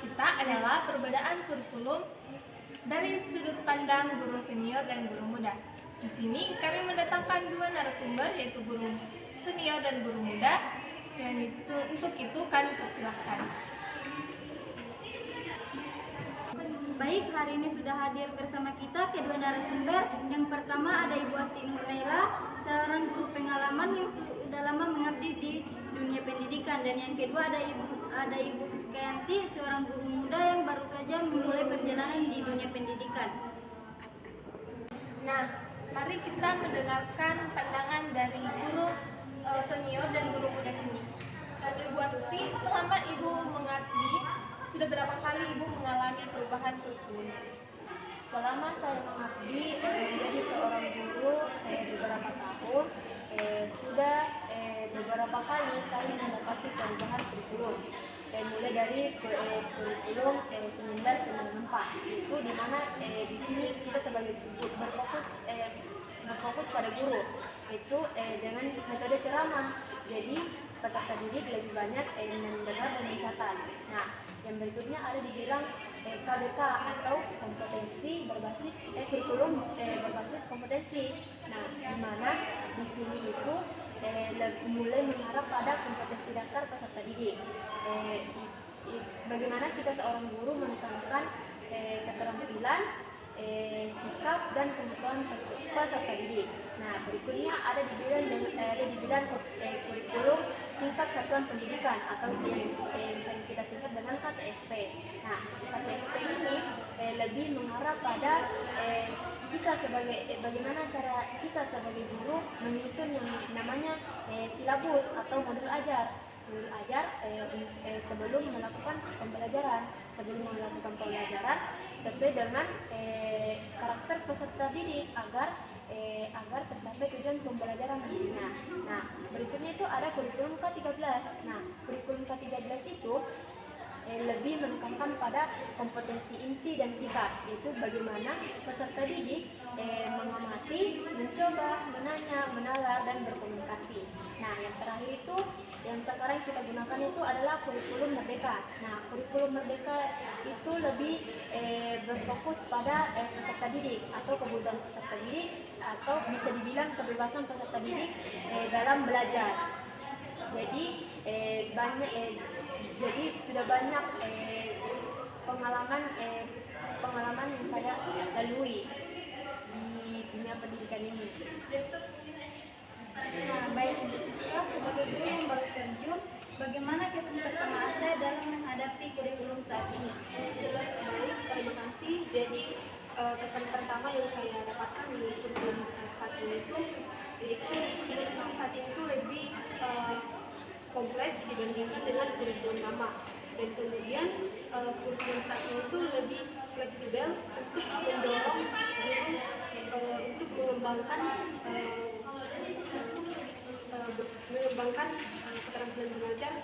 kita adalah perbedaan kurikulum dari sudut pandang guru senior dan guru muda. Di sini kami mendatangkan dua narasumber, yaitu guru senior dan guru muda. Dan untuk itu kami persilahkan. Baik, hari ini sudah hadir bersama kita kedua narasumber. Yang pertama ada Ibu Asti Nurnaila, seorang guru pengalaman yang sudah lama mengabdi di dunia pendidikan, dan yang kedua ada Ibu Siskayanti, seorang guru muda yang baru saja memulai perjalanan di dunia pendidikan. Nah, mari kita mendengarkan pandangan dari guru senior dan guru muda ini. Ibu Asti, selama Ibu mengabdi, sudah berapa kali Ibu mengalami perubahan kurikulum? Selama saya mengabdi menjadi seorang guru beberapa tahun, sudah beberapa kali saya mendapati perubahan kurikulum. Mulai dari kurikulum 1994, itu dimana di sini kita sebagai guru berfokus pada guru, itu dengan metode ceramah. Jadi peserta didik lebih banyak mendengar dan mencatat. Nah, yang berikutnya ada dibilang KBK atau kompetensi berbasis kurikulum berbasis kompetensi. Nah, di mana di sini itu mulai mengarah pada kompetensi dasar peserta didik. Bagaimana kita seorang guru menekankan keterampilan, sikap dan pengetahuan peserta didik. Nah, berikutnya ada di bidang kurikulum tingkat satuan pendidikan atau yang kita singkat dengan KTSP. Nah, KTSP ini lebih mengarah pada kita sebagai bagaimana cara kita sebagai guru menyusun yang namanya silabus atau modul ajar. Modul ajar sebelum melakukan pembelajaran sesuai dengan karakter peserta didik agar tercapai tujuan pembelajaran nantinya. Nah, berikutnya itu ada kurikulum K13. Nah, kurikulum K13 itu lebih menekankan pada kompetensi inti dan sifat, yaitu bagaimana peserta didik mengamati, mencoba, menanya, menalar, dan berkomunikasi. Nah, yang terakhir itu yang sekarang kita gunakan itu adalah kurikulum merdeka. Nah, kurikulum merdeka itu lebih berfokus pada peserta didik atau kebutuhan peserta didik, atau bisa dibilang kebebasan peserta didik dalam belajar. Jadi sudah banyak pengalaman yang saya lalui di dunia pendidikan ini. Nah, baik Ibu Siska, sebagai guru yang baru terjun, bagaimana kesan pertama Anda dalam menghadapi kurikulum saat ini? Jelas, baik, terima kasih. Jadi kesan pertama yang saya dapatkan di kurikulum saat ini itu kurikulum saat ini itu lebih kompleks dibandingkan dengan kurikulum lama, dan kemudian kurikulum saat ini itu lebih fleksibel untuk mendorong guru untuk mengembangkan keterampilan belajar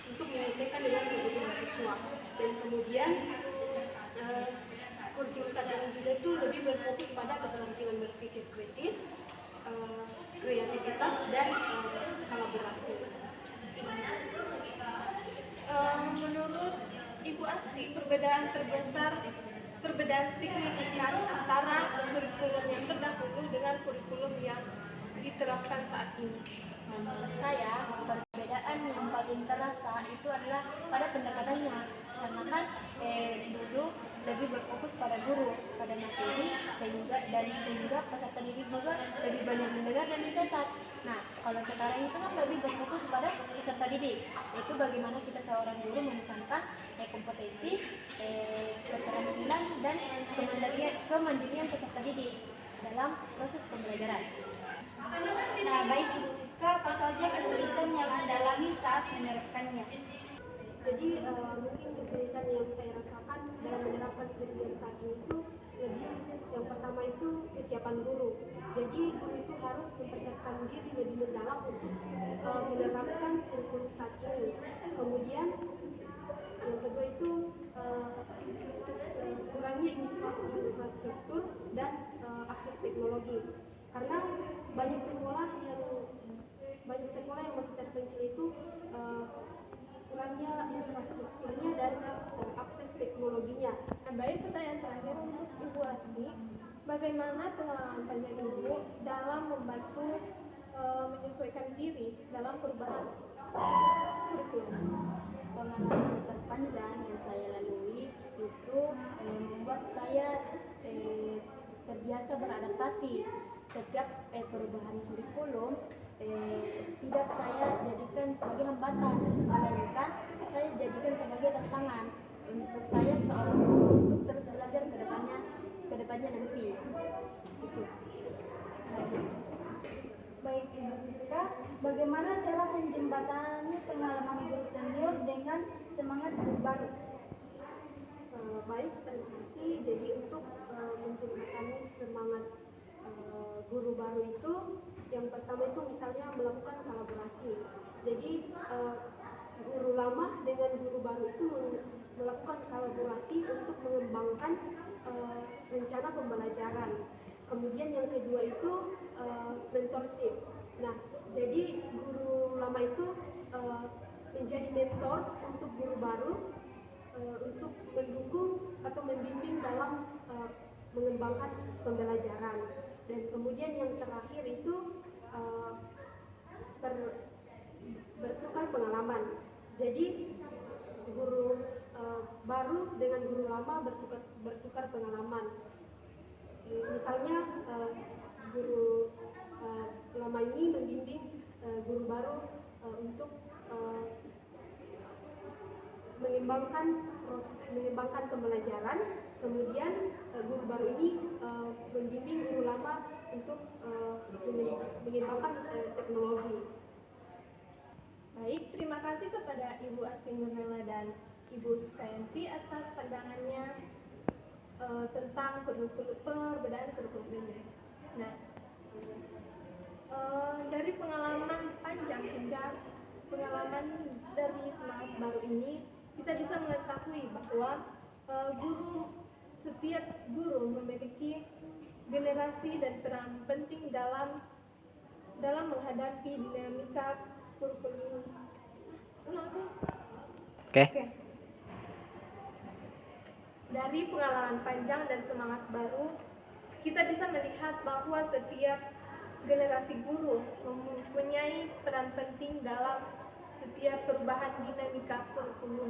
untuk menyelesaikan dengan kebutuhan siswa. Dan kemudian kurikulum saat ini juga itu lebih berfokus pada keterampilan berpikir kritis, kreativitas, dan kolaborasi. Menurut Ibu Asti, perbedaan signifikan antara kurikulum yang terdahulu dengan kurikulum yang diterapkan saat ini. Menurut saya, perbedaan yang paling terasa itu adalah pada pendekatannya, karena kan dulu lebih berfokus pada guru, pada materi, sehingga peserta didik juga lebih banyak mendengar dan mencatat. Nah, kalau sekarang itu kan lebih berfokus pada peserta didik, yaitu bagaimana kita seorang guru menekankan kompetensi, keterampilan, dan kemandirian peserta didik dalam proses pembelajaran. Nah, baik Ibu Siska, apa saja kesulitan yang Anda alami saat menerapkannya? Jadi mungkin kesulitan yang saya rasakan dalam menerapkan kurikulum saat ini itu lebih, yang pertama itu kesiapan guru. Jadi guru itu harus mempersiapkan diri lebih mendalam untuk menerapkan kurikulum saat ini. Kemudian yang kedua itu kurangnya infrastruktur dan akses teknologi, karena banyak sekolah yang masih terpencil itu kurangnya infrastrukturnya dan ini, bagaimana pengalaman panjang Ibu dalam membantu menyesuaikan diri dalam perubahan kurikulum? Pengalaman terpanjang yang saya lalui itu membuat saya terbiasa beradaptasi. Setiap perubahan kurikulum tidak saya jadikan sebagai hambatan, melainkan saya jadikan sebagai tantangan untuk saya seorang guru untuk terus belajar ke depannya nanti. Itu. Baik Ibu Siska, bagaimana cara menjembatani pengalaman guru senior dengan semangat guru baru? Baik, terima kasih. Jadi untuk menjembatani semangat guru baru itu, yang pertama itu misalnya melakukan kolaborasi. Jadi guru lama dengan guru baru itu melakukan kolaborasi untuk mengembangkan rencana pembelajaran. Kemudian yang kedua itu mentorship. Nah, jadi guru lama itu menjadi mentor untuk guru baru untuk mendukung atau membimbing dalam mengembangkan pembelajaran. Dan kemudian yang terakhir itu bertukar pengalaman. Jadi guru baru dengan guru lama bertukar pengalaman. Misalnya guru lama ini membimbing guru baru untuk mengembangkan pembelajaran, kemudian guru baru ini membimbing guru lama untuk mengembangkan teknologi. Baik, terima kasih kepada Ibu Asti Nurlela dan Ibu Sukayanti atas pandangannya tentang perbedaan kurikulum ini. Nah, dari pengalaman panjang hingga pengalaman dari semangat baru ini, kita bisa mengetahui bahwa setiap guru memiliki generasi dan peran penting dalam menghadapi dinamika kurikulum. Oke. Dari pengalaman panjang dan semangat baru, kita bisa melihat bahwa setiap generasi guru mempunyai peran penting dalam setiap perubahan dinamika kurikulum.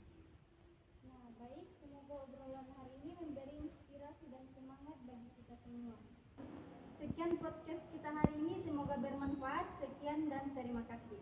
Nah, baik, semoga obrolan hari ini memberi inspirasi dan semangat bagi kita semua. Sekian podcast kita hari ini, semoga bermanfaat. Sekian dan terima kasih.